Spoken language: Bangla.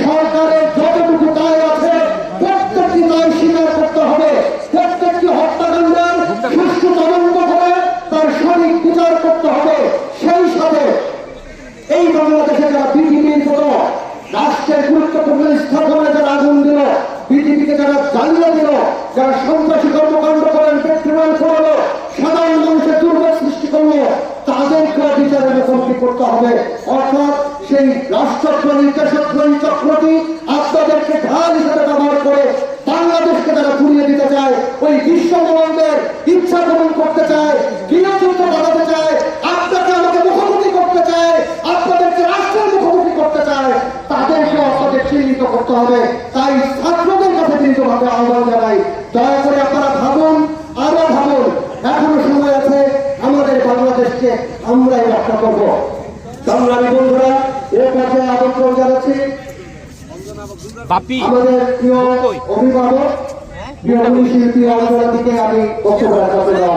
সরকারের যতটুকু দায় আছে প্রত্যেকটি দায় স্বীকার করতে হবে। প্রত্যেকটি হত্যাকাণ্ডের সুষ্ঠু তদন্ত করে তার সঠিক বিচার করতে হবে। সেই সাথে এই বাংলাদেশে যারা বিজেপির মতো রাষ্ট্রের গুরুত্বপূর্ণ স্থাপনে যারা আগুন দিল, বিজেপিকে যারা জ্বালিয়ে দিল, যারা সন্ত্রাসী কর্মকাণ্ড করেন, পেট্রোল করলো, সাধারণ মানুষের দুর্ভোগ সৃষ্টি করলো, তাদেরকে বিচারের মুখোমুখি করতে হবে। অর্থাৎ সেই রাষ্ট্রদ্রোহী দেশদ্রোহী চক্রটি আপনাদেরকে ঢাল হিসেবে ব্যবহার করে বাংলাদেশকে যারা পুড়িয়ে দিতে চায়, ওই বিশ্ববঙ্গের ইচ্ছা পূরণ করতে চায়, গৃহযুদ্ধ বাঁধাতে চায়, আপনাকে আমাকে মুখোমুখি করতে চায়, আপনাদেরকে রাষ্ট্রের মুখোমুখি করতে চায়, তাদেরকে আপনাদের চিহ্নিত করতে হবে। তাই ছাত্রদের কাছে দৃঢ়ভাবে আহ্বান জানাই, দয়া করে আপনারা ভাবুন, আরো ভাবুন, এখনো সময় আছে, আমাদের বাংলাদেশকে আমরাই রক্ষা করবো। সংগ্রামী বন্ধুরা, এর কাছে আমন্ত্রণ জানাচ্ছি আমাদের প্রিয় অভিভাবক, প্রিয় শিল্পী অঞ্জনাদিকে আমি বক্তব্য রাখতে দেওয়া